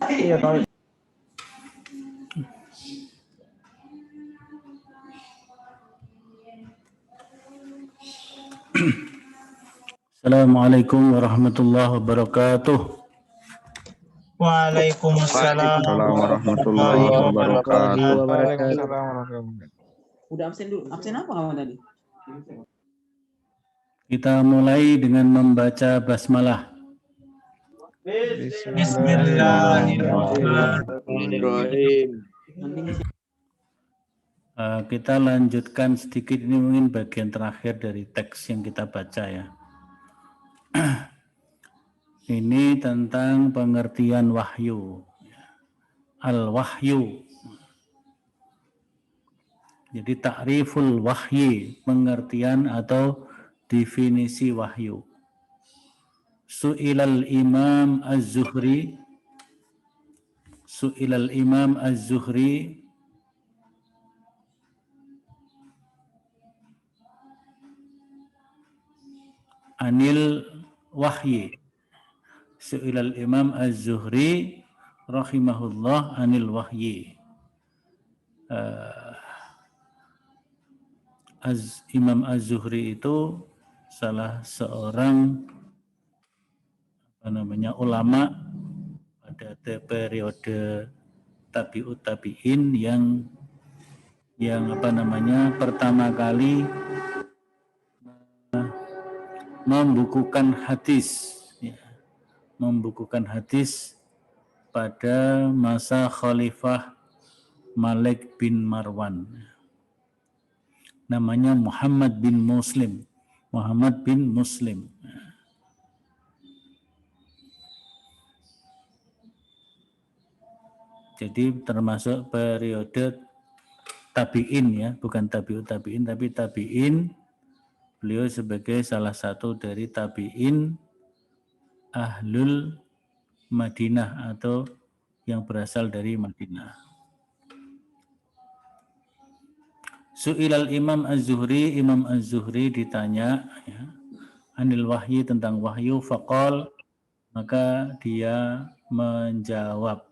Iya, kalau Assalamualaikum warahmatullahi wabarakatuh. Waalaikumsalam warahmatullahi wabarakatuh. udah absen dulu. Absen apa kamu tadi? Kita mulai dengan membaca basmalah. Bismillahirrahmanirrahim. Kita lanjutkan sedikit, ini mungkin bagian terakhir dari teks yang kita baca ya. Ini tentang pengertian wahyu. Al-wahyu. Jadi ta'riful wahyi, pengertian atau definisi wahyu. Su'ilal Imam Az-Zuhri anil wahyi. Su'ilal Imam Az-Zuhri rahimahullah anil wahyi. Imam Az-Zuhri itu salah seorang ulama pada periode tabi'ut tabi'in yang pertama kali membukukan hadis pada masa Khalifah Malik bin Marwan. Namanya Muhammad bin Muslim. Jadi termasuk periode tabi'in ya, bukan tabi'ut tabi'in tapi tabi'in. Beliau sebagai salah satu dari tabi'in ahlul Madinah atau yang berasal dari Madinah. Su'ilal Imam Az-Zuhri ditanya ya, anil wahyi, tentang wahyu, faqal, maka dia menjawab,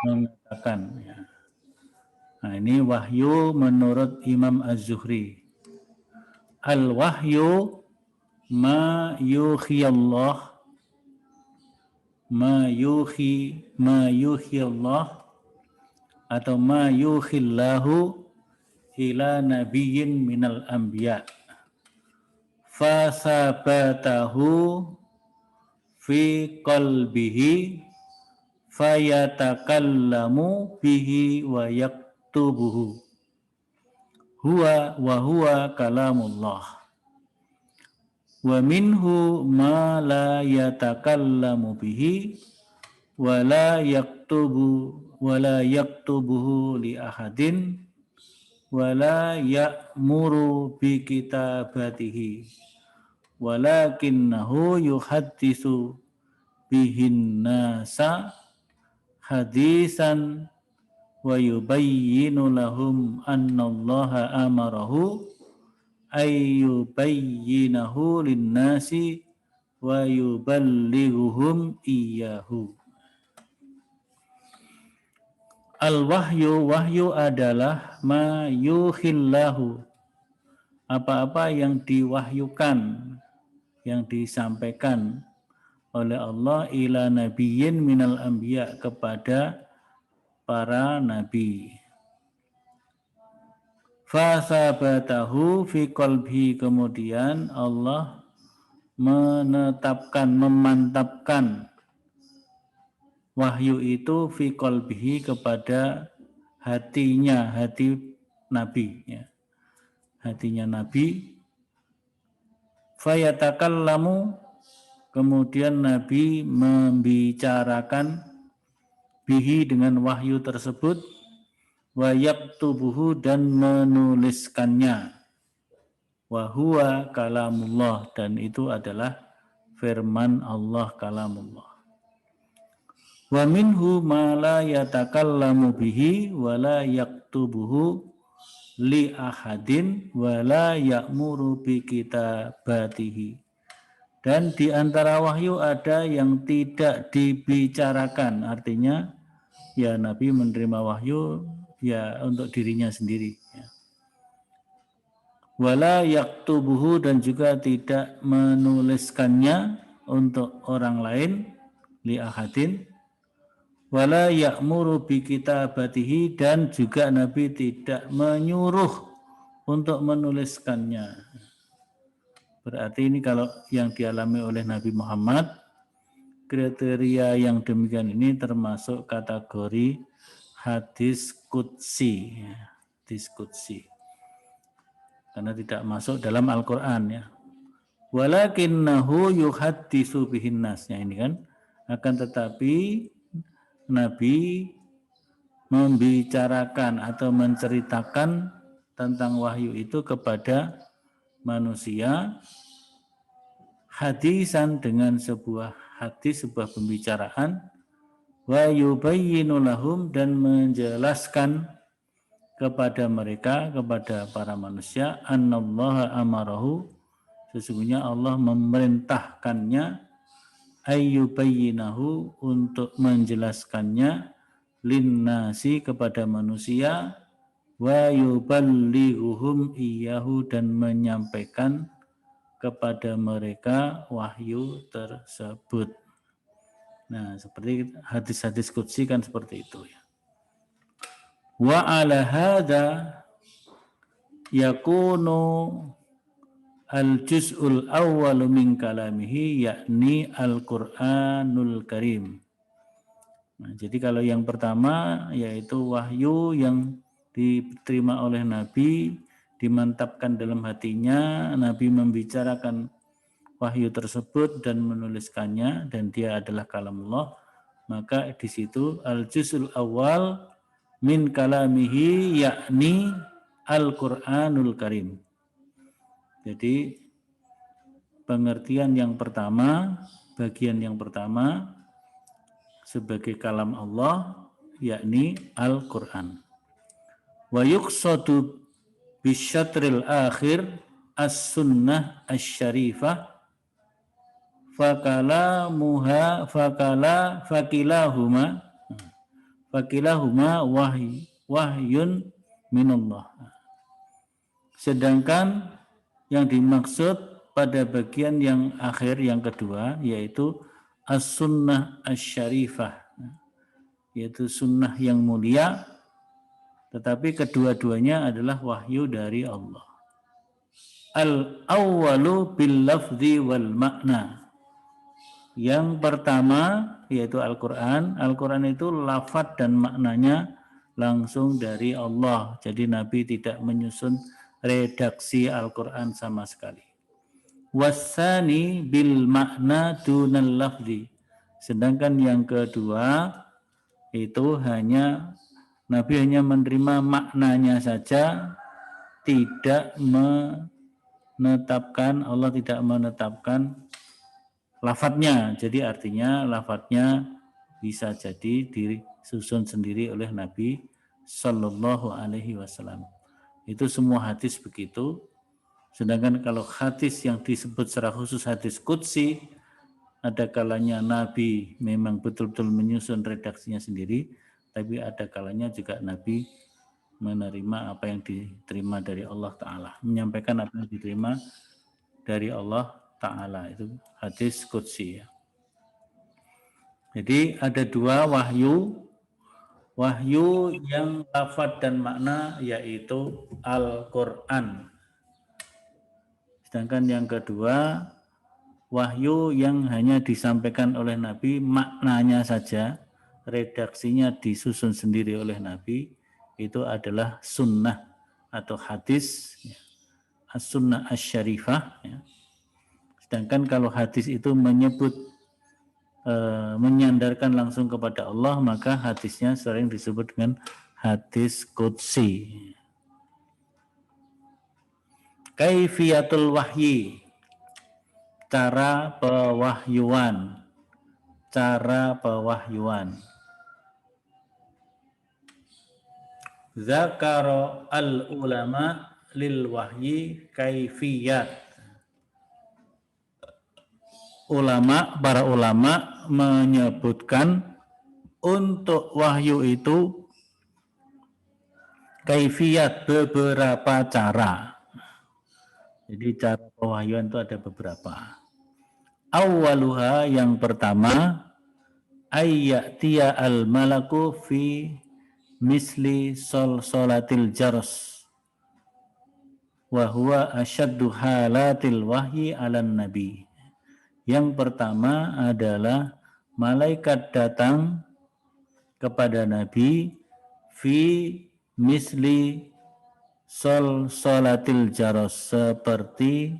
mengatakan ya. Nah, ini wahyu menurut Imam Az-Zuhri. Al-wahyu ma yuhi Allah atau ma yuhillahu ila nabiyyin minal anbiya fasabatahu fi qalbihi fayatakallamu bihi wa yaktubuhu huwa kalamullah wa minhu ma la yatakallamu bihi wa la yaktubuhu li ahadin wala ya'muru bi kitabatihi walakinnahu yuhaddisu bihin nasa hadisan wa yubayyinu lahum annallaha amarahu ayyubayyinahu linnasi wa yuballighuhum iyyahu. Al-wahyu adalah ma yuhillahu, apa-apa yang diwahyukan, yang disampaikan oleh Allah ila nabiyyin minal anbiya, kepada para nabi. Fasabatahu fi qalbi, kemudian Allah memantapkan wahyu itu fi qalbihi, kepada hatinya, hati Nabi ya. Hatinya Nabi. Fayatakallamu, kemudian Nabi membicarakan bihi, dengan wahyu tersebut, wa yaktubuhu, dan menuliskannya, wa huwa kalamullah, dan itu adalah firman Allah, kalamullah. Wa minhu ma la yatakallamu bihi wa la yaktubuhu li ahadin wa la ya'muru bi kitabatihi. Dan di antara wahyu ada yang tidak dibicarakan, artinya ya Nabi menerima wahyu ya untuk dirinya sendiri. Ya. Wala yaktubuhu, dan juga tidak menuliskannya untuk orang lain, li ahadin. Wala ya'muru bi kitabatihi, dan juga Nabi tidak menyuruh untuk menuliskannya. Berarti ini kalau yang dialami oleh Nabi Muhammad, kriteria yang demikian ini termasuk kategori hadis qudsi, hadis qudsi, karena tidak masuk dalam Al-Quran ya. Walakinnahu yuhaddisu bihin nasnya, ini kan, akan tetapi Nabi membicarakan atau menceritakan tentang wahyu itu kepada manusia hadisan, dengan sebuah hadis, sebuah pembicaraan, wa yubayyinu lahum, dan menjelaskan kepada mereka, kepada para manusia, annallaha amarahu, sesungguhnya Allah memerintahkannya, ayyubayyinahu, untuk menjelaskannya, linnasi, kepada manusia, wa yuballighuhum iyyahu, dan menyampaikan kepada mereka wahyu tersebut. Nah, seperti hadis-hadis qudsi kan seperti itu ya. Wa ala hadza yakunu al-juz'ul awwal min kalamihi, yakni Al-Qur'anul Karim. Nah, jadi kalau yang pertama yaitu wahyu yang diterima oleh Nabi, dimantapkan dalam hatinya, Nabi membicarakan wahyu tersebut dan menuliskannya, dan dia adalah kalamullah, maka di situ al-juz'ul awal min kalamihi, yakni Al-Qur'anul Karim. Jadi pengertian yang pertama, bagian yang pertama sebagai kalam Allah, yakni Al-Qur'an. Wa yuqsadu bisyatril akhir as-sunnah asy-syarifah fakilahuma wahyun minallah. Sedangkan yang dimaksud pada bagian yang akhir, yang kedua, yaitu as-sunnah asy-syarifah, yaitu sunnah yang mulia, tetapi kedua-duanya adalah wahyu dari Allah. Al-awwalu bil lafzi wal makna. Yang pertama yaitu Al-Quran. Al-Quran itu lafaz dan maknanya langsung dari Allah. Jadi Nabi tidak menyusun redaksi Al-Quran sama sekali. Wasani bil makna dunal lafzi. Sedangkan yang kedua itu Nabi hanya menerima maknanya saja, tidak menetapkan, Allah tidak menetapkan lafadznya. Jadi artinya lafadznya bisa jadi disusun sendiri oleh Nabi Sallallahu Alaihi Wasallam. Itu semua hadis begitu. Sedangkan kalau hadis yang disebut secara khusus hadis qudsi, ada kalanya Nabi memang betul-betul menyusun redaksinya sendiri, tapi ada kalanya juga Nabi menerima apa yang diterima dari Allah Ta'ala, menyampaikan apa yang diterima dari Allah Ta'ala. Itu hadis qudsi ya. Jadi ada dua wahyu yang lafaz dan makna, yaitu Al-Quran. Sedangkan yang kedua, wahyu yang hanya disampaikan oleh Nabi, maknanya saja, redaksinya disusun sendiri oleh Nabi, itu adalah sunnah atau hadis, as-sunnah asy-syarifah. Sedangkan kalau hadis itu menyebut menyandarkan langsung kepada Allah, maka hadisnya sering disebut dengan hadis qudsi. Kaifiyatul wahyi, cara pewahyuan. Zakara al-ulama lil wahyi kaifiyat. para ulama menyebutkan untuk wahyu itu kaifiyat, beberapa cara. Jadi cara pewahyuan itu ada beberapa. Awwaluha, yang pertama, ayyatiya al-malaku fi misli solatil jaros wa huwa asyaddu halatil wahyi 'alan nabi. Yang pertama adalah malaikat datang kepada Nabi fi misli solatil jaros, seperti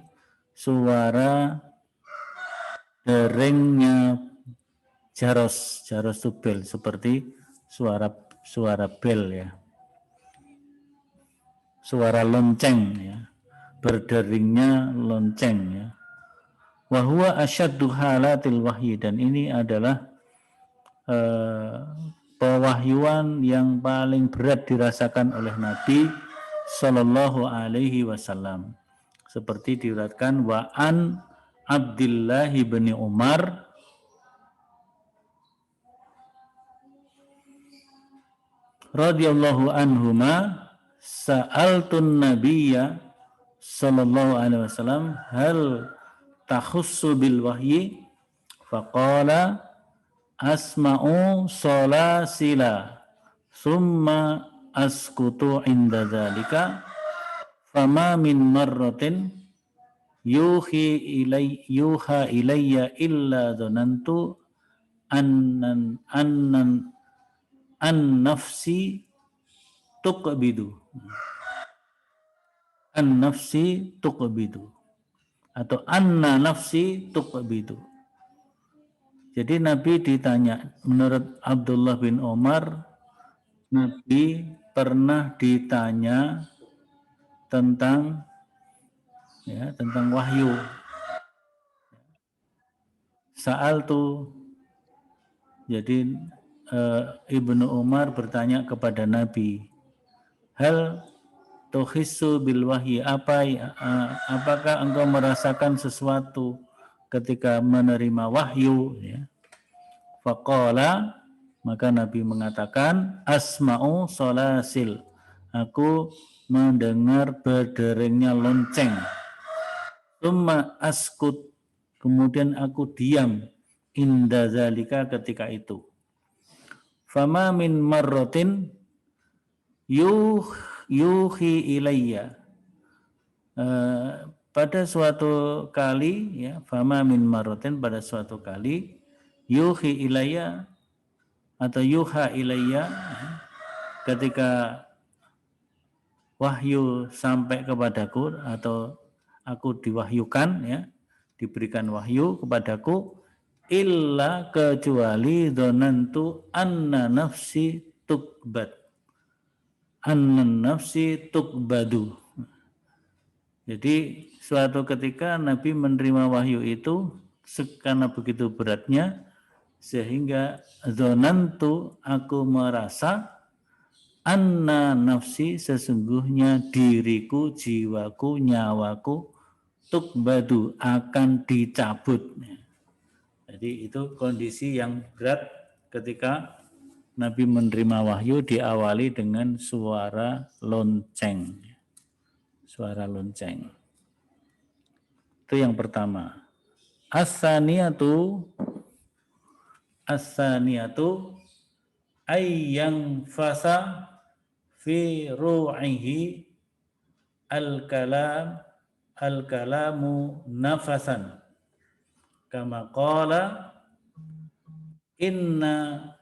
suara deringnya jaros itu bel, seperti suara bel ya, suara lonceng ya, berderingnya lonceng ya. Wa huwa asyaddu halatil wahyi, dan ini adalah pewahyuan yang paling berat dirasakan oleh Nabi Sallallahu Alaihi Wasallam, seperti diriwayatkan wa an Abdullah bin Umar radhiyallahu anhuma sa'altun nabiyya sallallahu alaihi wasallam hal takhussu bil wahyi faqala asma'u salasila summa askutu inda dzalika fama min marratin yuha ilayya illa dhanantu an nafsi tuqbidu atau anna nafsi tuqbidu. Jadi Nabi ditanya, menurut Abdullah bin Umar, Nabi pernah ditanya tentang wahyu. Sa'altu, jadi Ibnu Umar bertanya kepada Nabi, hal tuhissu bil wahyi, apakah engkau merasakan sesuatu ketika menerima wahyu ya. Faqala, maka Nabi mengatakan asma'u solasil, aku mendengar berderingnya lonceng. Tsumma askut, kemudian aku diam, inda zalika, ketika itu. Fama min marratin yuhi ilayya, pada suatu kali ya, fama min marratin, pada suatu kali, yuhi ilayya atau yuha ilayya, ketika wahyu sampai kepadaku atau aku diwahyukan ya, diberikan wahyu kepadaku, illa, kecuali dhanantu anna nafsi tukbadu. Jadi suatu ketika Nabi menerima wahyu itu karena begitu beratnya, sehingga dhanantu, aku merasa, anna nafsi, sesungguhnya diriku, jiwaku, nyawaku, tukbadu, akan dicabut. Jadi itu kondisi yang berat ketika Nabi menerima wahyu, diawali dengan suara lonceng. Suara lonceng. Itu yang pertama. As-saniyatu ayyang fasa fi ru'ihi al-kalamu nafasan. Kama qala inna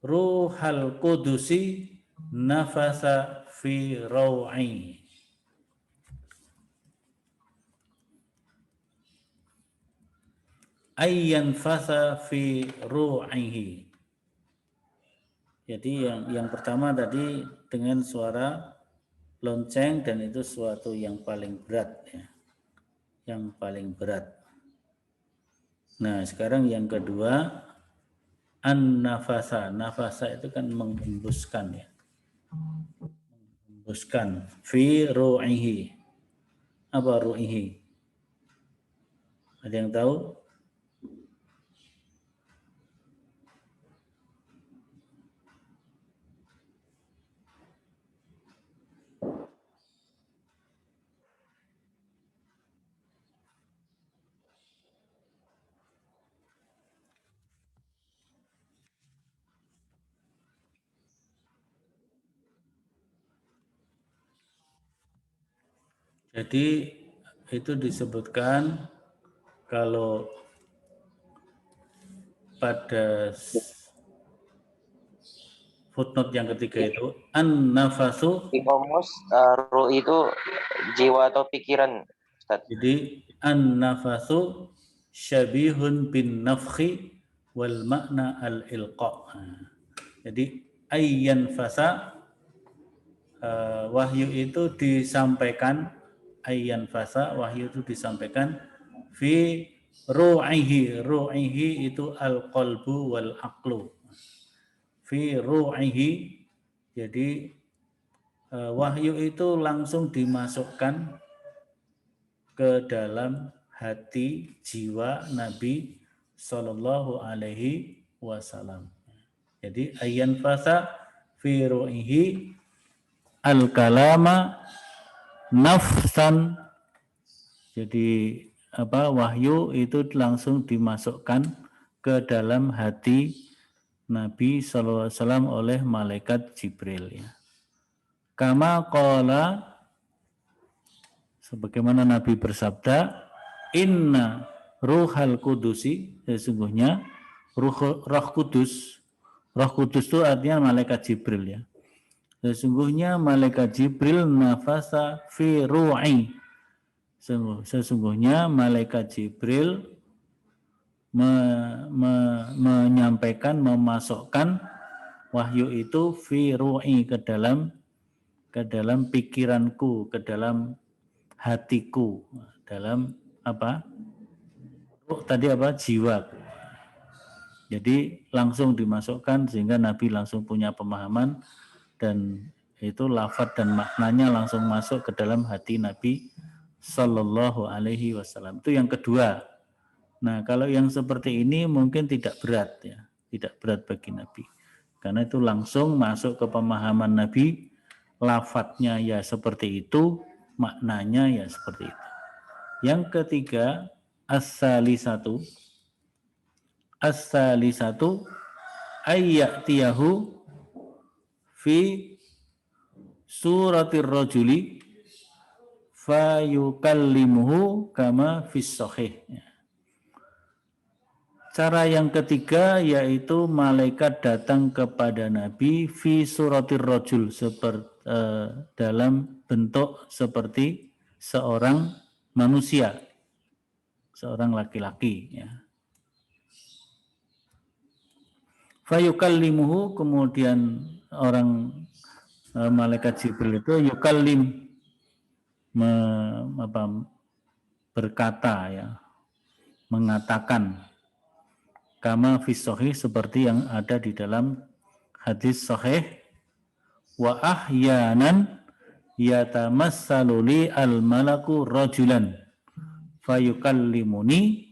ruhal qudusi nafasa fi ru'i. Ayyan fasa fi ru'ihi. Jadi yang pertama tadi dengan suara lonceng, dan itu suatu yang paling berat ya. Yang paling berat. Nah, sekarang yang kedua, an-nafasa. Nafasa itu kan menghembuskan ya. Menghembuskan fi ru'ihi. Apa ru'ihi? Ada yang tahu? Jadi itu disebutkan kalau pada footnote yang ketiga itu an-nafasu. Di komus ruh itu jiwa atau pikiran, Ustaz. Jadi an-nafasu syabihun bin nafkhi wal makna al-ilqa. Jadi ayyan fasa wahyu itu disampaikan, ayyan fasa wahyu itu disampaikan fi ru'ihi itu al-qalbu wal aqlu. Fi ru'ihi, jadi wahyu itu langsung dimasukkan ke dalam hati jiwa Nabi Sallallahu Alaihi Wasallam. Jadi ayyan fasa fi ru'ihi al-kalama nafsan. Jadi wahyu itu langsung dimasukkan ke dalam hati Nabi Sallallahu Alaihi Wasallam oleh malaikat Jibril, ya. Kama qala, sebagaimana Nabi bersabda, inna ruhal kudusi, sesungguhnya roh kudus itu artinya malaikat Jibril, ya. Sesungguhnya malaikat Jibril nafasa fi ru'i, sesungguhnya malaikat Jibril menyampaikan, memasukkan wahyu itu fi ru'i, ke dalam pikiranku, ke dalam hatiku, dalam jiwaku. Jadi langsung dimasukkan sehingga Nabi langsung punya pemahaman, dan itu lafadz dan maknanya langsung masuk ke dalam hati Nabi Sallallahu Alaihi Wasallam. Itu yang kedua. Nah, kalau yang seperti ini mungkin tidak berat, ya, tidak berat bagi Nabi, karena itu langsung masuk ke pemahaman Nabi, lafadznya ya seperti itu, maknanya ya seperti itu. Yang ketiga, as-salisatu ayyatiyahu fi suratir rajuli fayukallimuhu kama fis sahih. Cara yang ketiga yaitu malaikat datang kepada Nabi fi suratir rajul, dalam bentuk seperti seorang manusia, seorang laki-laki, ya. Fayukallimuhu, kemudian malaikat Jibril itu yukallim, berkata, ya, mengatakan, kama fis sahih, seperti yang ada di dalam hadis sahih, wa ahyanan yatamassalu li al malaku rajulan fayukallimuni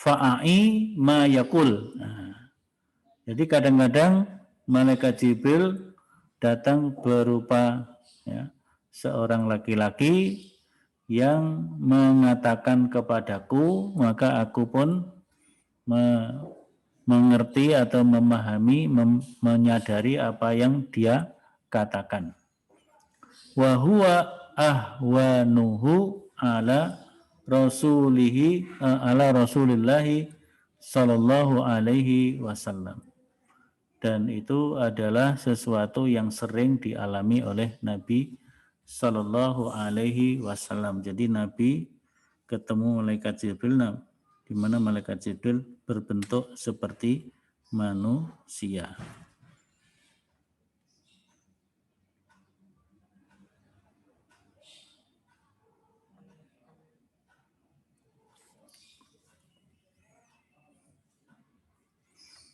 fa'i ma yakul. Jadi kadang-kadang malaikat Jibril datang berupa, ya, seorang laki-laki yang mengatakan kepadaku, maka aku pun mengerti atau memahami, menyadari apa yang dia katakan. Wa huwa ahwanuhu ala rasulillahi sallallahu alaihi wasallam. Dan itu adalah sesuatu yang sering dialami oleh Nabi Sallallahu Alaihi Wasallam. Jadi Nabi ketemu malaikat Jibril, di mana malaikat Jibril berbentuk seperti manusia.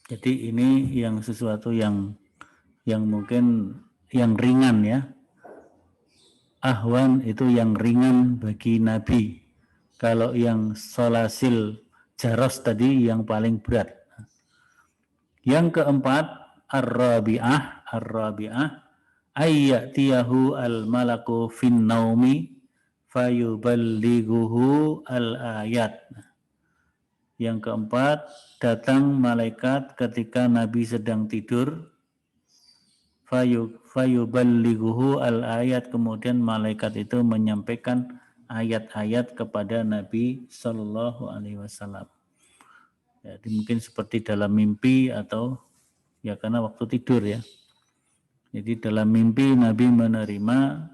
Jadi ini yang sesuatu yang mungkin yang ringan, ya. Ahwan itu yang ringan bagi Nabi. Kalau yang solasil jaros tadi yang paling berat. Yang keempat, ar-rabi'ah ayyatiyahu al-malaku fin naumi fayuballighuhu al-ayat. Yang keempat, datang malaikat ketika Nabi sedang tidur, fayuballighuhu al-ayat, kemudian malaikat itu menyampaikan ayat-ayat kepada Nabi Shallallahu Alaihi Wasallam. Jadi mungkin seperti dalam mimpi atau ya karena waktu tidur ya. Jadi dalam mimpi Nabi menerima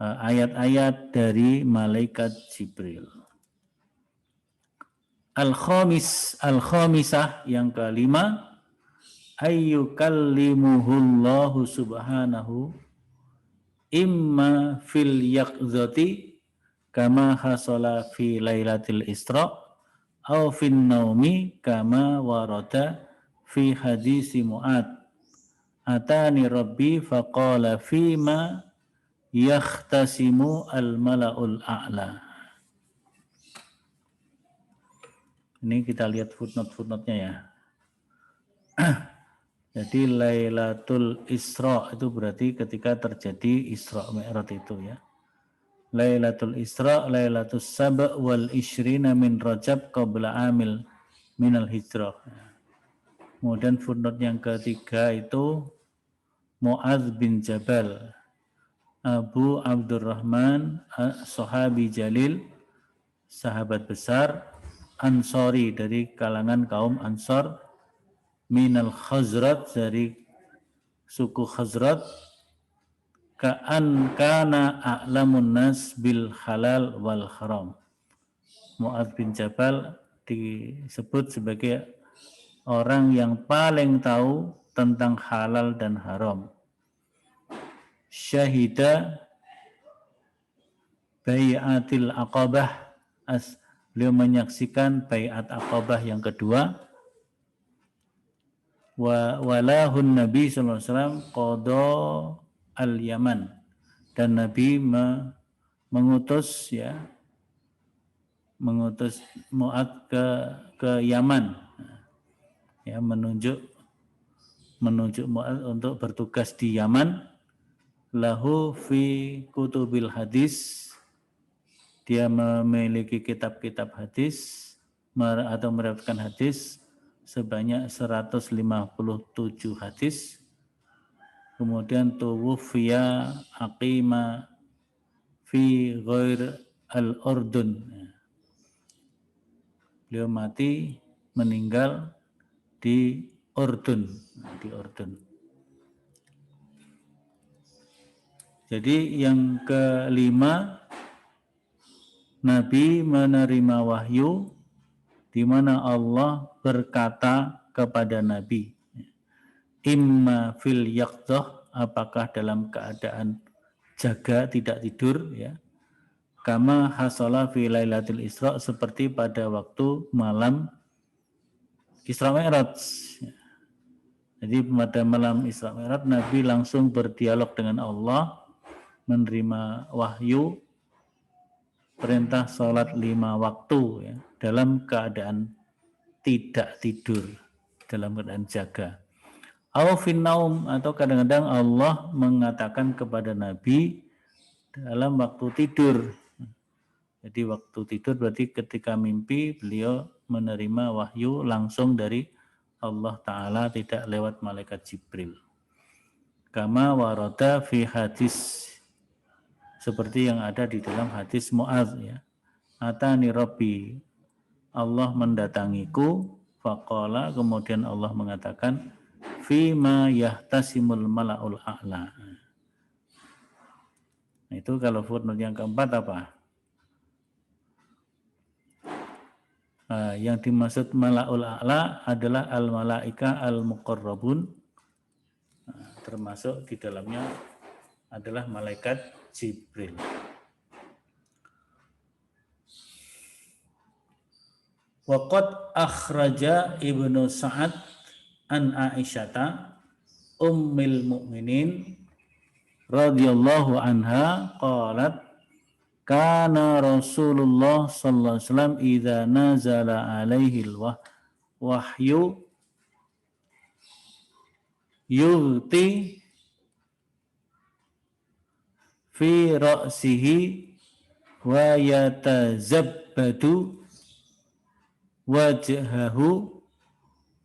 ayat-ayat dari malaikat Jibril. Al-khamisah yang kelima, ayyukallimuhullahu subhanahu imma fil yaqzati kama hasala fi lailatul isra au fin naumi kama warada fi hadisi Mu'ad atani rabbi faqala fima yakhtasimu al-mala'ul a'la. Ini kita lihat footnote-footnote-nya ya. Jadi Lailatul Isra itu berarti ketika terjadi Isra Mi'raj itu ya. Lailatul Isra, Lailatul Sab' wal Ishrina min Rajab qabla amil minal hijrah. Kemudian footnote yang ketiga itu Mu'adz bin Jabal, Abu Abdurrahman, sahabi jalil, sahabat besar, Ansori dari kalangan kaum Ansor, minal Khazraj dari suku Khazraj, ka'an kana a'lamun nas bil halal wal haram. Mu'adz bin Jabal disebut sebagai orang yang paling tahu tentang halal dan haram. Syahida bai'atil aqabah, beliau menyaksikan bai'at aqabah yang kedua. Walahun Nabi SAW qada al-Yaman, dan Nabi mengutus Mu'adz ke Yaman, ya, menunjuk Mu'adz untuk bertugas di Yaman. Lahu fi kutubil hadis, dia memiliki kitab-kitab hadis atau meriwayatkan hadis sebanyak 157 hadis. Kemudian tuwfiya aqima fi ghair al-Urdun, beliau mati meninggal di Urdun, Jadi yang kelima, Nabi menerima wahyu di mana Allah berkata kepada Nabi, imma fil yaqdzah, apakah dalam keadaan jaga tidak tidur ya, kama hasala fi lailatul isra, seperti pada waktu malam Isra Mi'raj. Jadi pada malam Isra Mi'raj Nabi langsung berdialog dengan Allah, menerima wahyu perintah sholat 5 waktu ya, dalam keadaan tidak tidur, dalam keadaan jaga. Au fin naum, atau kadang-kadang Allah mengatakan kepada Nabi dalam waktu tidur. Jadi waktu tidur berarti ketika mimpi beliau menerima wahyu langsung dari Allah Ta'ala, tidak lewat malaikat Jibril. Kama warada fi hadis, seperti yang ada di dalam hadis Mu'adz ya. Atani Rabbi, Allah mendatangiku, faqala, kemudian Allah mengatakan, fima yahtasimul mala'ul a'la. Nah, itu kalau footnote yang keempat apa? Yang dimaksud mala'ul a'la adalah al-malaika al-muqarrabun, termasuk di dalamnya adalah malaikat Jibril. Waqad akhraja Ibnu Sa'ad an Aisyata ummil mukminin radhiyallahu anha qalat kana Rasulullah sallallahu alaihi wasallam idza nazala alaihi wahyu yughti fi ra'sihi wa yatazabbadu wajhahu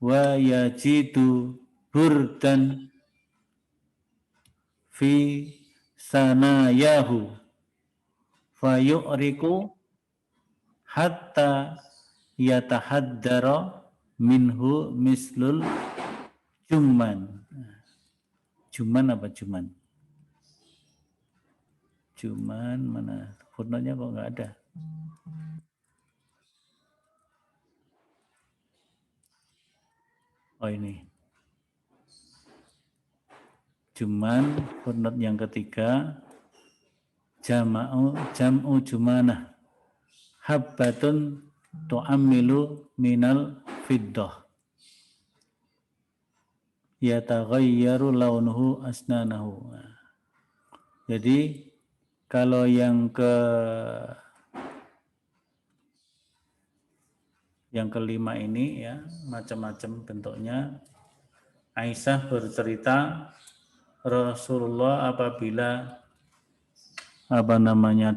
wa yajidu burdan fi sanayahu fayu'riku hatta yatahaddara minhu mislul jumman. Juman apa juman? Juman mana? Footnote-nya kok nggak ada? Oh ini. Juman footnote yang ketiga jam'u jumanah habbatun tu'ammilu minal fiddah yataghayyaru launuhu asnanahu. Jadi kalau yang kelima ini ya macam-macam bentuknya. Aisyah bercerita Rasulullah apabila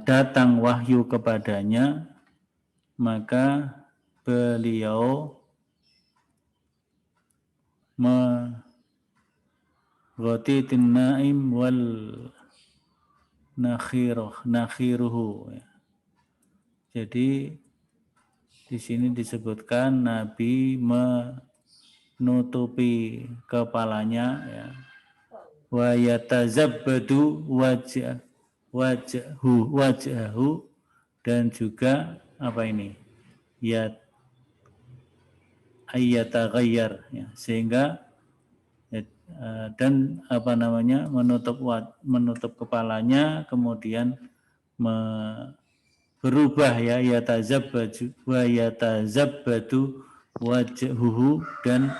datang wahyu kepadanya, maka beliau ghatitin naim wal nakhiruhu. Jadi di sini disebutkan Nabi menutupi kepalanya ya. Wa yatazabbadu wajhahu dan juga apa ini? Ya ayyataghayyar ya, sehingga dan menutup kepalanya kemudian berubah ya yatazabbadu wajhuhu dan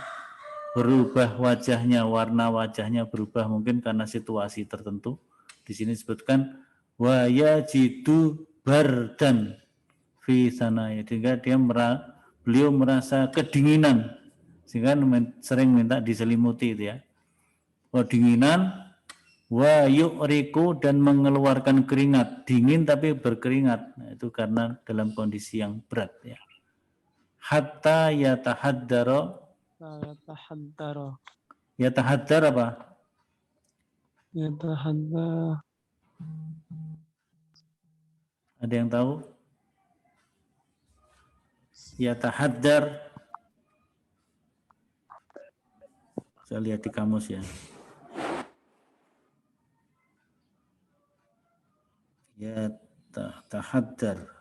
berubah wajahnya, warna wajahnya berubah mungkin karena situasi tertentu. Di sini disebutkan wa yajidu bardan fi sanaya, sehingga beliau merasa kedinginan sehingga sering minta diselimuti itu ya. Kedinginan wa yu'riku dan mengeluarkan keringat, dingin tapi berkeringat. Nah, itu karena dalam kondisi yang berat ya. Hatta yatahaddara Yatahaddar apa? Yatahaddar. Ada yang tahu? Yatahaddar. Saya lihat di kamus ya. Yatahaddar.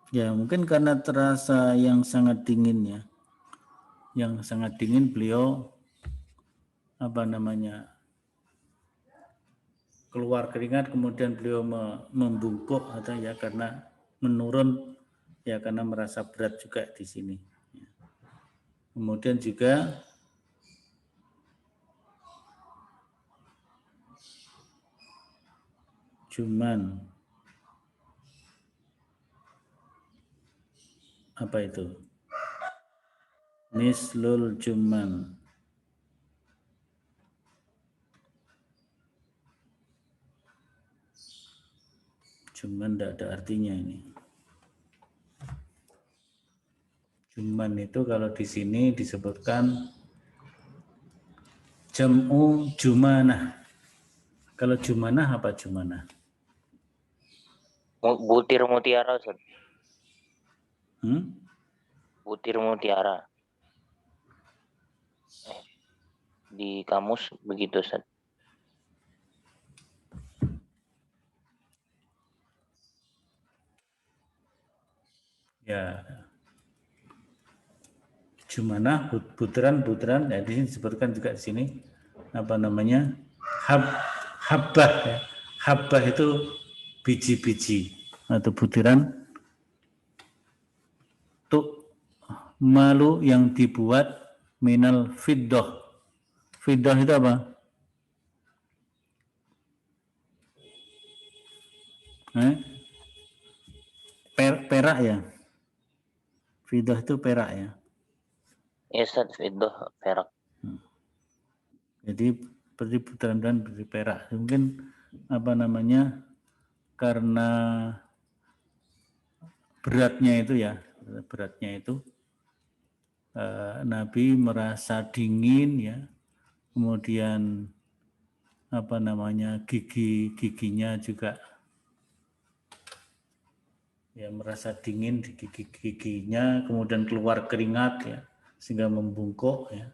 Ya mungkin karena terasa yang sangat dingin ya. Yang sangat dingin beliau keluar keringat, kemudian beliau membungkuk atau ya karena menurun ya karena merasa berat juga di sini. Kemudian juga juman. Apa itu? Mislul juman. Juman tidak ada artinya ini. Juman itu kalau di sini disebutkan jam'u jumanah. Kalau jumanah apa jumanah? Butir mutiara, Ustaz. Hmm? Butir mutiara. Di kamus begitu, Ustaz. Ya. Jumanah, butiran ya di sini disebutkan juga di sini habbah ya. Habbah itu biji-biji atau butiran malu yang dibuat minal fiddah. Fiddah itu apa? Perak ya. Fiddah itu perak ya. Ya, Ustaz, fiddah perak. Jadi seperti butiran dari perak. Mungkin karena beratnya itu Nabi merasa dingin ya, kemudian giginya juga ya merasa dingin di giginya, kemudian keluar keringat ya, sehingga membungkuk ya.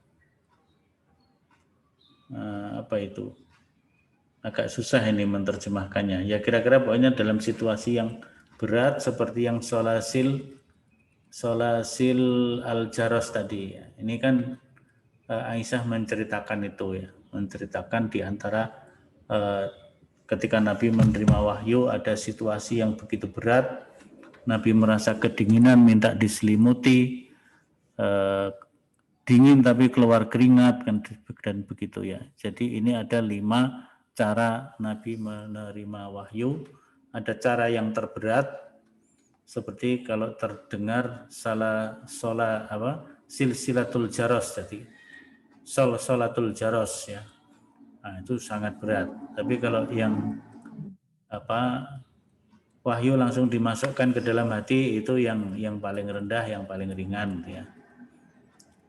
Agak susah ini menerjemahkannya. Ya kira-kira pokoknya dalam situasi yang berat seperti yang Sholasil al-Jaros tadi ya. Ini kan Aisyah menceritakan itu ya, menceritakan di antara ketika Nabi menerima wahyu ada situasi yang begitu berat, Nabi merasa kedinginan, minta diselimuti, dingin tapi keluar keringat dan begitu ya. Jadi ini ada 5 cara Nabi menerima wahyu. Ada cara yang terberat seperti kalau terdengar silsilatul jaros tadi, sholatul jaros ya. Nah, itu sangat berat. Tapi kalau yang wahyu langsung dimasukkan ke dalam hati itu yang paling rendah, yang paling ringan ya.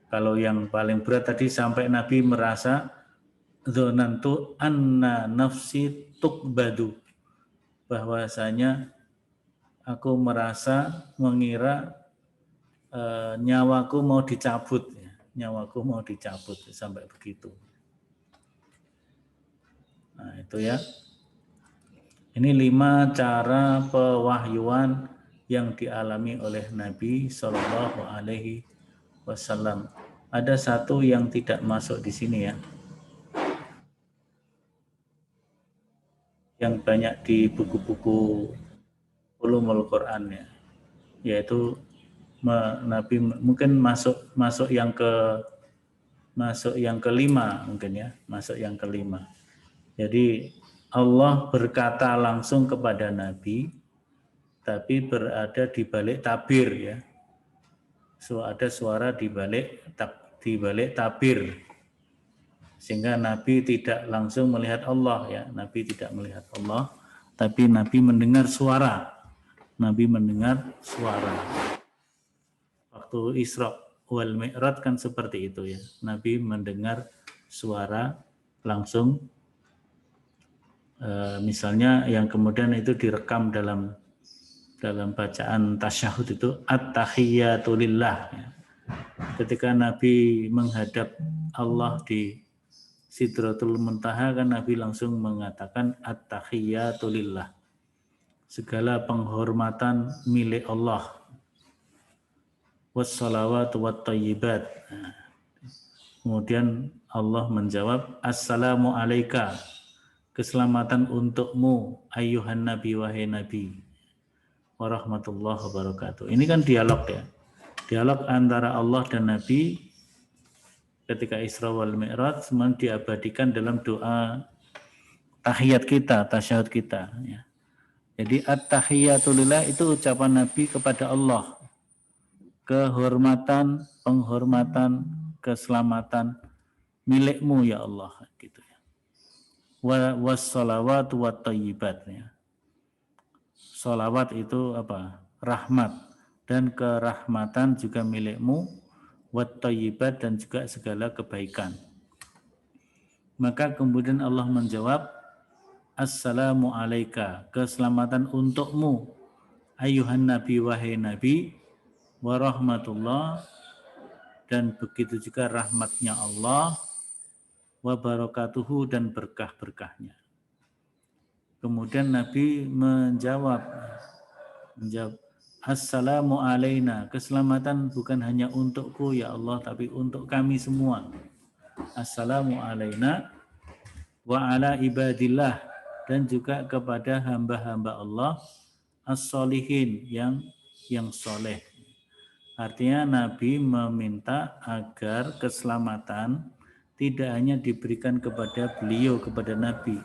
Kalau yang paling berat tadi sampai Nabi merasa dzonantu anna nafsi tuqbadu, bahwasanya aku merasa mengira nyawaku mau dicabut ya. Nyawaku mau dicabut sampai begitu. Nah, itu ya. Ini 5 cara pewahyuan yang dialami oleh Nabi Shallallahu Alaihi Wasallam. Ada satu yang tidak masuk di sini ya, yang banyak di buku-buku ulumul Quran ya, yaitu Nabi mungkin masuk yang kelima mungkin ya, masuk yang kelima. Jadi Allah berkata langsung kepada Nabi, tapi berada di balik tabir ya. So ada suara di balik tabir, sehingga Nabi tidak langsung melihat Allah ya. Nabi tidak melihat Allah, tapi Nabi mendengar suara. Nabi mendengar suara. Waktu Isra wal Mi'raj kan seperti itu ya. Nabi mendengar suara langsung. Misalnya yang kemudian itu direkam dalam bacaan tasyahud itu at-tahiyyatu lillah ya. Ketika Nabi menghadap Allah di Sidratul Muntaha kan Nabi langsung mengatakan at-tahiyyatu lillah, segala penghormatan milik Allah, wassalawatu wattayyibat. Kemudian Allah menjawab assalamu alaika, keselamatan untukmu ayyuhan nabi wahai nabi, warahmatullahi wabarakatuh. Ini kan dialog ya. Dialog antara Allah dan Nabi ketika Isra wal Mi'raj semuanya diabadikan dalam doa tahiyat kita, tasyahud kita ya. Jadi at-tahiyyatulillah itu ucapan Nabi kepada Allah. Kehormatan, penghormatan, keselamatan milikmu ya Allah gitu ya. Wassalawatu wattayyibat ya. Salawat itu apa? Rahmat, dan kerahmatan juga milikmu, wattayyibat dan juga segala kebaikan. Maka kemudian Allah menjawab assalamu alaika, keselamatan untukmu ayyuhan nabi wahai nabi, warahmatullah, dan begitu juga rahmatnya Allah, wabarakatuhu, dan berkah-berkahnya. Kemudian Nabi menjawab assalamu alaina, keselamatan bukan hanya untukku ya Allah, tapi untuk kami semua. Assalamu alaina wa ala ibadillah, dan juga kepada hamba-hamba Allah as-solihin, yang soleh. Artinya Nabi meminta agar keselamatan tidak hanya diberikan kepada beliau, kepada Nabi,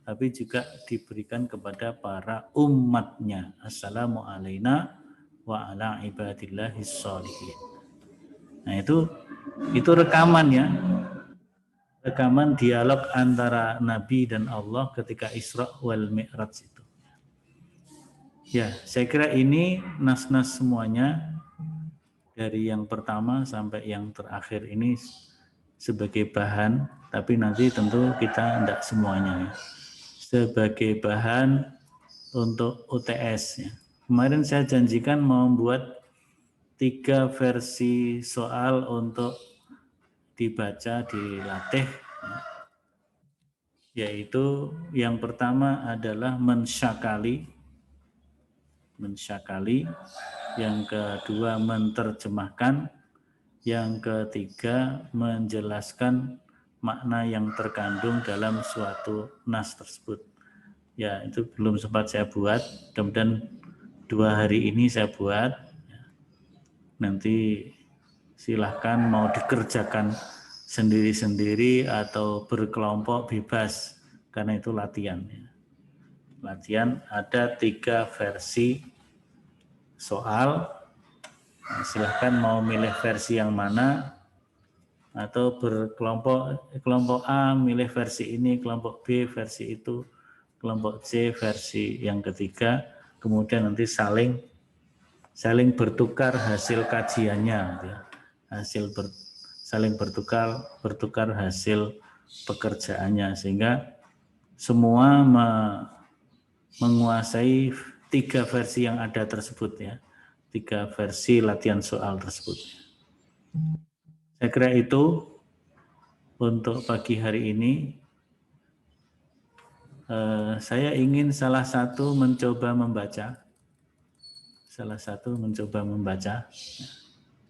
tapi juga diberikan kepada para umatnya. Assalamu alaina wa ala ibadillahis sholihin. Nah itu rekaman ya. Rekaman dialog antara Nabi dan Allah ketika Isra wal Mi'raj itu. Ya, saya kira ini nas-nas semuanya dari yang pertama sampai yang terakhir ini sebagai bahan, tapi nanti tentu kita tidak semuanya ya. Sebagai bahan untuk UTS ya. Kemarin saya janjikan mau membuat 3 versi soal untuk dibaca, dilatih, yaitu yang pertama adalah mensyakali, yang kedua menerjemahkan, yang ketiga menjelaskan makna yang terkandung dalam suatu nas tersebut. Ya, itu belum sempat saya buat, kemudian 2 hari ini saya buat. Nanti silahkan mau dikerjakan sendiri-sendiri atau berkelompok bebas, karena itu latihan. Latihan ada 3 versi soal, nah, silahkan mau milih versi yang mana, atau kelompok A milih versi ini, kelompok B versi itu, kelompok C versi yang ketiga, kemudian nanti saling bertukar hasil kajiannya, saling bertukar hasil pekerjaannya, sehingga semua menguasai 3 versi yang ada tersebut ya, 3 versi latihan soal tersebut. Saya kira itu untuk pagi hari ini. Saya ingin salah satu mencoba membaca.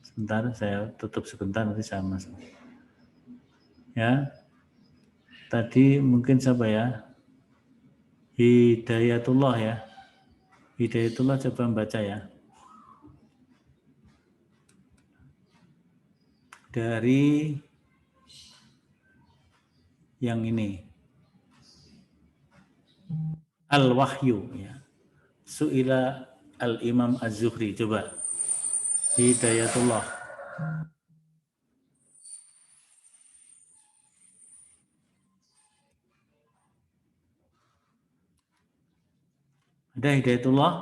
Sebentar, saya tutup sebentar, nanti saya masuk. Ya, tadi mungkin siapa ya? Hidayatullah ya. Hidayatullah coba membaca ya. Dari yang ini. Al-Wahyu ya. Su'ila Al-Imam Az-Zuhri, coba. Hidayatullah. Ada Hidayatullah?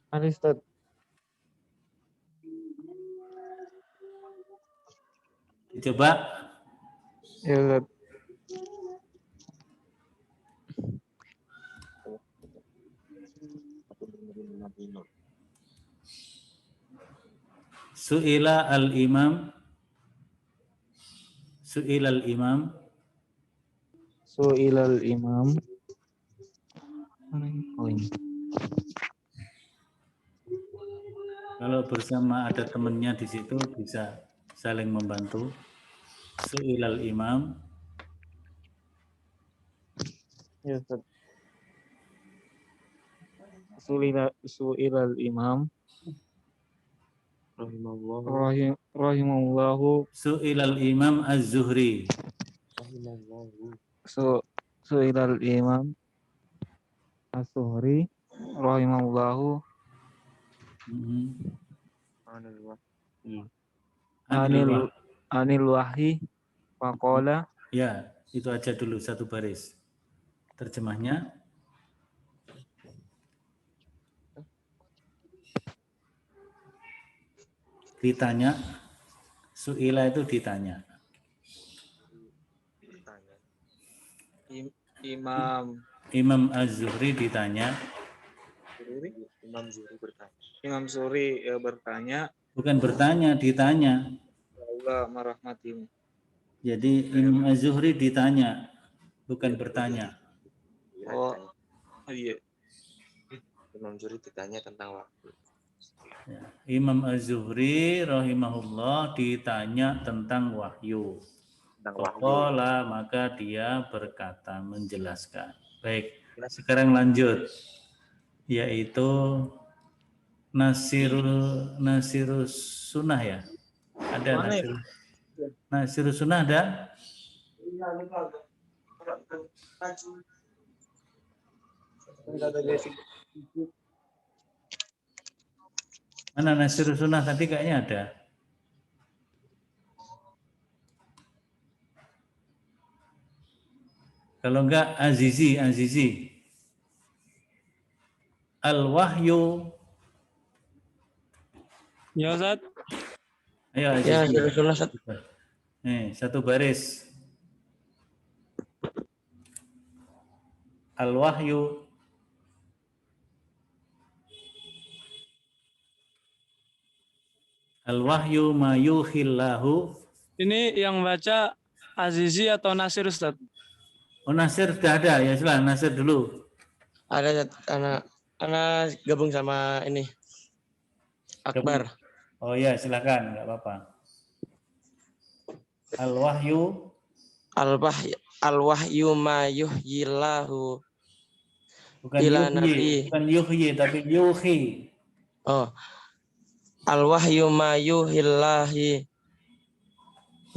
Ada Ustaz. Coba. Ya Ustaz. Su'ila al-imam. Su'ilal imam. Oh ini. Kalau bersama ada temannya di situ bisa saling membantu. Su'ilal imam. Ya Ustaz. Su'ilal imam. Rahimahullahu. Su'ilal imam Az-Zuhri. Su'ilal imam Az-Zuhri rahimahullahu anil wahyi faqala. Ya, itu aja dulu satu baris. Terjemahnya. Ditanya. Su'ila itu ditanya. Imam Az-Zuhri ditanya. Imam Zuhri bertanya. Bukan bertanya, ditanya. Allah merahmatimu. Jadi Imam Az-Zuhri ditanya, bukan bertanya. Oh, iya. Imam Zuhri ditanya tentang waktu. Ya. Imam Az-Zuhri rahimahullah ditanya tentang wahyu. Faqala, maka dia berkata, menjelaskan. Baik, sekarang lanjut. Yaitu Nasirus Sunnah ya. Ada Nasirus Sunnah ada? Mana Nasirus Sunnah tadi kayaknya ada. Kalau enggak Azizi. Al-wahyu. Ya Ustaz. Ayo Ya, Azizi. Rasulullah Ustaz. Nih, satu baris. Al-wahyu. Al-wahyu ma yuhillahu. Ini yang baca Azizi atau Nasir Ustaz? Oh, Nasir sudah ada. Ya silakan Nasir dulu. Ada anak gabung sama ini Akbar. Oh ya, silakan, enggak apa-apa. Al-wahyu. Al-wahyu ma yuhyillahu. Bukan Ila yuhyi, nabi. bukan yuhyi, tapi yuhi. Oh. Al-wahyu ma yuhillahi.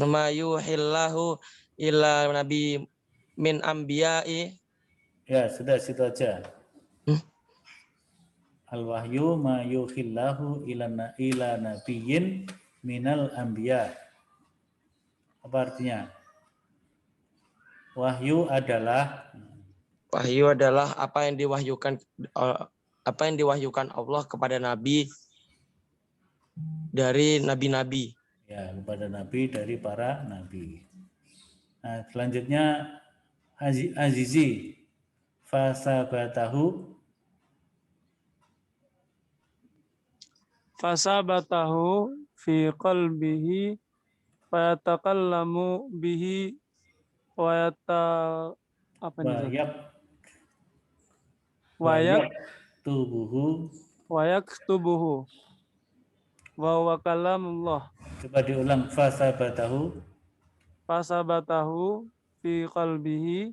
Ma yuhillahu ila nabi min anbiya'i. Ya, sudah situ aja. Al-wahyu ma yuhillahu ila nabiyyin minal anbiya. Apa artinya? Wahyu adalah apa yang diwahyukan Allah kepada nabi dari nabi-nabi. ya kepada nabi dari para nabi. Nah, selanjutnya Azizi fasabatahu fi qalbihi fayatakallamu bihi wa yaktubuhu wa huwa kalamullah. Coba diulang. Fasabatahu fi qalbihi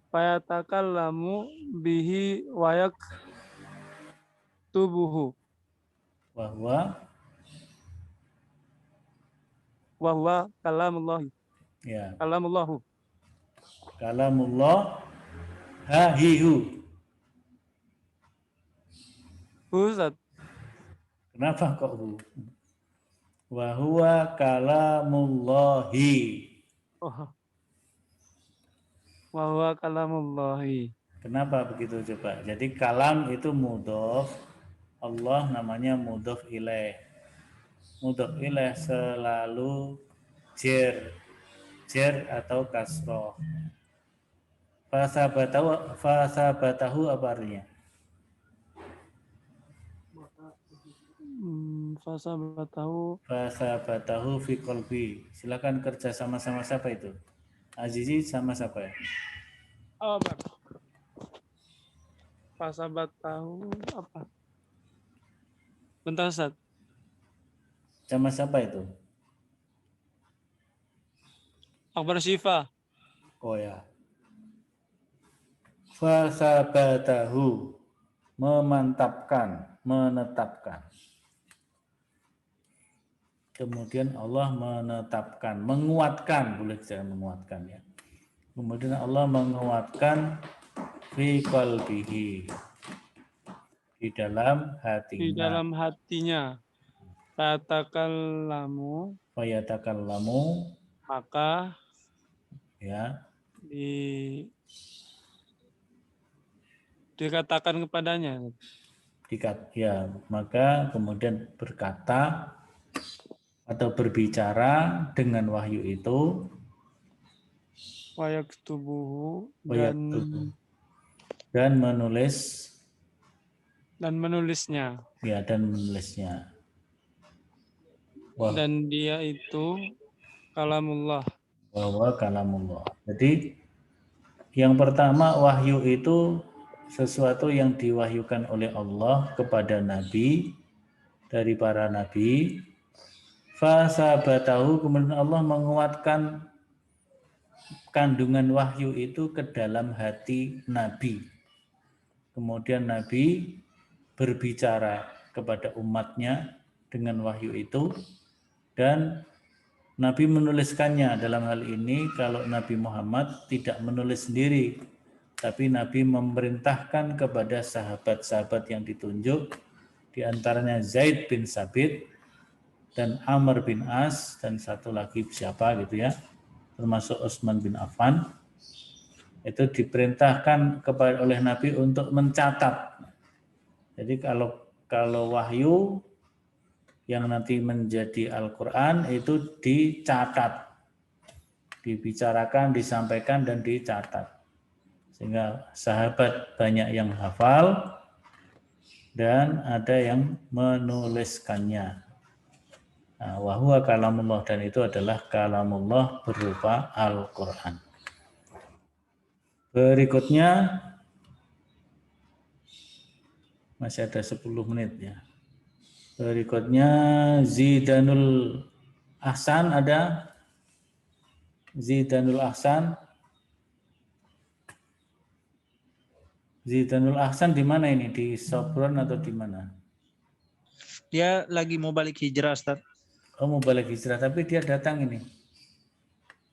fayatakallamu bihi wa yaktubuhu wa huwa kalamullah. ya kalamullah hahihu. Ustaz. Kenapa kok hu? Wa huwa kalamullahi. Oh. Wa huwa kalamullahi. Kenapa begitu coba? Jadi kalam itu mudhof, Allah namanya mudhof ilaih. Mudhof ilaih selalu jer atau kasroh. Fasabatahu apa artinya? Fasabatahu fi qalbi. Silakan kerja sama-sama siapa itu? Azizi sama siapa ya? Oh, fasabatahu apa? Bentar Ustaz. Sama siapa itu? Akbar Syifa. Oh ya. Fasabatahu, memantapkan, menetapkan. Kemudian Allah menetapkan, menguatkan, boleh saya menguatkan ya. Kemudian Allah menguatkan fi qalbihi, di dalam hatinya. Di dalam hatinya. Fatakallamu, maka ya dikatakan kepadanya. Ya, maka kemudian berkata atau berbicara dengan wahyu itu, Wayaktubuhu, dan menulis, dan menulisnya. Ya, dan menulisnya. Dan dia itu kalamullah. Bahwa kalamullah. Jadi yang pertama, wahyu itu sesuatu yang diwahyukan oleh Allah kepada Nabi dari para Nabi. Fasabatahu, kemudian Allah menguatkan kandungan wahyu itu ke dalam hati Nabi. Kemudian Nabi berbicara kepada umatnya dengan wahyu itu, dan Nabi menuliskannya. Dalam hal ini kalau Nabi Muhammad tidak menulis sendiri, tapi Nabi memerintahkan kepada sahabat-sahabat yang ditunjuk, di antaranya Zaid bin Sabit dan Amr bin As, dan satu lagi siapa gitu ya. termasuk Utsman bin Affan, itu diperintahkan kepada oleh Nabi untuk mencatat. Jadi kalau wahyu yang nanti menjadi Al-Quran itu dicatat, dibicarakan, disampaikan, dan dicatat. Sehingga sahabat banyak yang hafal dan ada yang menuliskannya. Nah, wa huwa kalamullah, dan itu adalah kalamullah berupa Al-Quran. Berikutnya, masih ada 10 menit ya. Berikutnya Zidanul Ahsan, ada Zidanul Ahsan. Zidanul Ahsan di mana ini? Di Sopron atau di mana? Dia lagi mau balik hijrah, Ustaz. Oh, mau balik hijrah, tapi dia datang ini.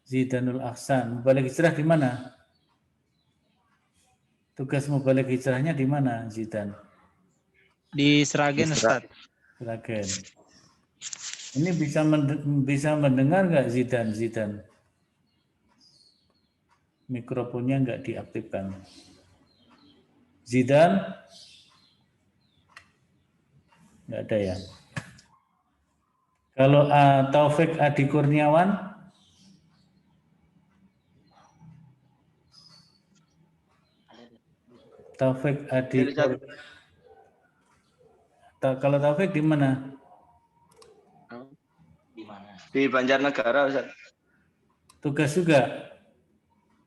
Zidanul Ahsan, mau balik hijrah di mana? Tugas mau balik hijrahnya di mana, Zidan? Di Seragen, Ustaz. Seragen. Ini bisa mendengar nggak Zidan? Mikrofonnya nggak diaktifkan. Zidan? Nggak ada ya. Kalau Taufik Adi Kurniawan? Taufik Adi Kalau Taufik di mana? Di Banjarnegara, Ustaz. Tugas juga?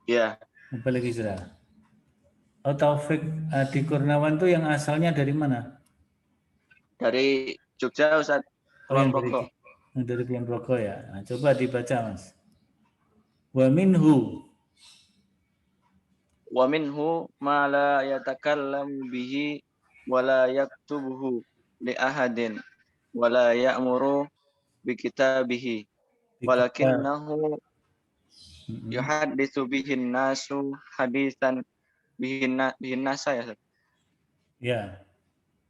Iya. Balik hijrah. Oh, Taufik Adi Kurniawan itu yang asalnya dari mana? Dari Jogja, Ustaz. Kulon Progo. Dari Kulon Progo ya. Nah, coba dibaca, Mas. Wa minhu ma la yatakallamu bihi wa la yaktubuhu li ahadin wa la ya'muru bi kitabihi walakinnahu yuhadditsu bihin nasu hadisan bihin nasa ya. Ya.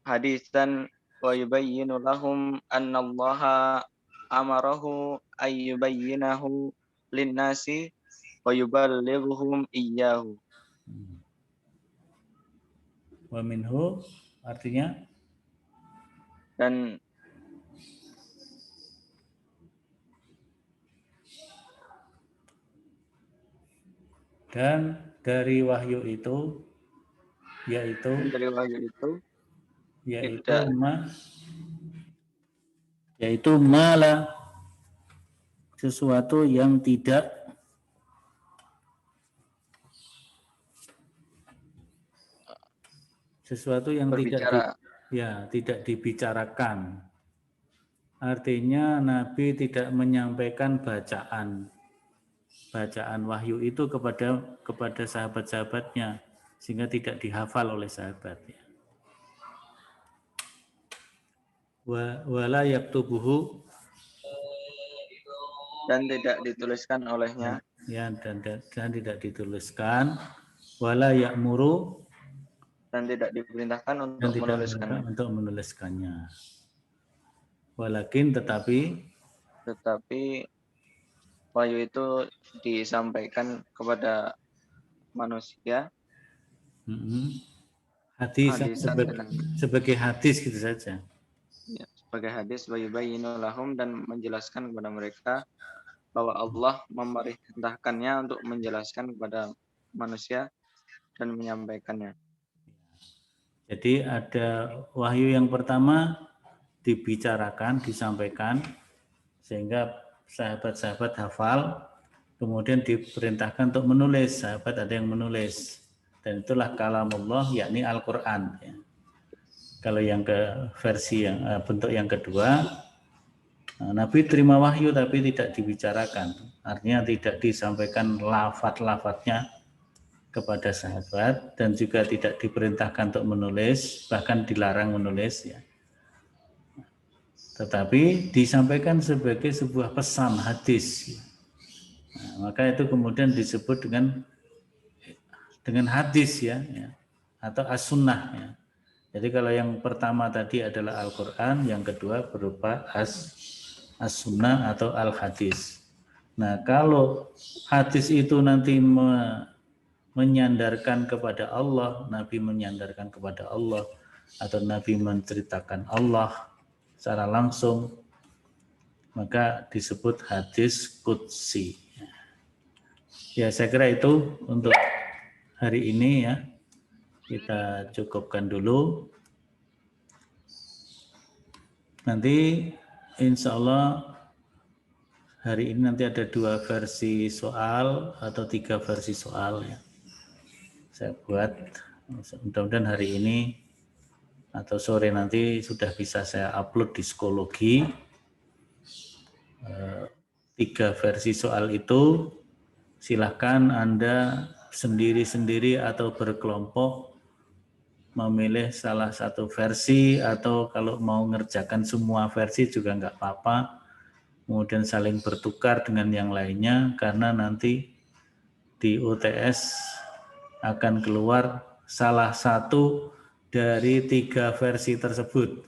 Hadisan wa yubayyinu lahum annallaha amarahu ayyubayyinahu linnasi wa yuballighuhum iyyahu. Wa minhu artinya dan dari wahyu itu yaitu mala sesuatu yang tidak tidak dibicarakan. Artinya Nabi tidak menyampaikan bacaan wahyu itu kepada sahabat-sahabatnya sehingga tidak dihafal oleh sahabatnya. Wala yaktubuhu, dan tidak dituliskan olehnya. Ya, dan tidak dituliskan. Wala ya'muru, dan tidak diperintahkan untuk menuliskannya. Walakin tetapi wahyu itu disampaikan kepada manusia. Hadis sebagai hadis gitu saja. Ya, sebagai hadis wayubayyinu lahum, dan menjelaskan kepada mereka bahwa Allah memerintahkannya untuk menjelaskan kepada manusia dan menyampaikannya. Jadi ada wahyu yang pertama dibicarakan, disampaikan sehingga sahabat-sahabat hafal, kemudian diperintahkan untuk menulis, sahabat ada yang menulis, dan itulah kalamullah, yakni Al-Quran. Kalau yang ke versi yang bentuk yang kedua, Nabi terima wahyu tapi tidak dibicarakan, artinya tidak disampaikan lafaz-lafaznya kepada sahabat dan juga tidak diperintahkan untuk menulis, bahkan dilarang menulis ya. Tetapi disampaikan sebagai sebuah pesan hadis. Nah, maka itu kemudian disebut dengan hadis ya, atau as-sunnah ya. Jadi kalau yang pertama tadi adalah Al-Quran, yang kedua berupa as-sunnah atau al-hadis. Nah, kalau hadis itu nanti menyandarkan kepada Allah, Nabi menyandarkan kepada Allah, atau Nabi menceritakan Allah secara langsung, maka disebut hadis qudsi. Ya, saya kira itu untuk hari ini ya. Kita cukupkan dulu. Nanti insya Allah hari ini nanti ada 2 versi soal atau 3 versi soal ya. Saya buat, mudah-mudahan hari ini atau sore nanti sudah bisa saya upload di psikologi. 3 versi soal itu silahkan Anda sendiri-sendiri atau berkelompok memilih salah satu versi, atau kalau mau ngerjakan semua versi juga nggak apa-apa, kemudian saling bertukar dengan yang lainnya, karena nanti di UTS akan keluar salah satu dari 3 versi tersebut.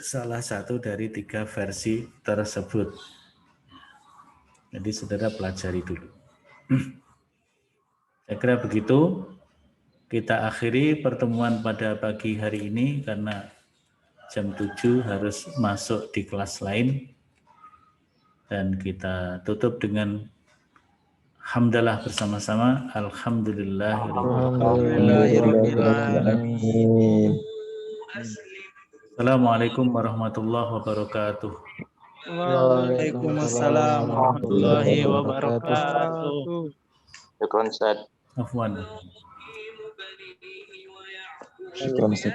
Salah satu dari 3 versi tersebut. Jadi saudara pelajari dulu. Saya kira begitu. Kita akhiri pertemuan pada pagi hari ini karena jam 7 harus masuk di kelas lain. Dan kita tutup dengan hamdalah bersama-sama. Alhamdulillahirrahmanirrahim. Assalamualaikum warahmatullahi wabarakatuh. Waalaikumsalam warahmatullahi wabarakatuh. Syukran Ustaz. Afwan. Syukran Ustaz.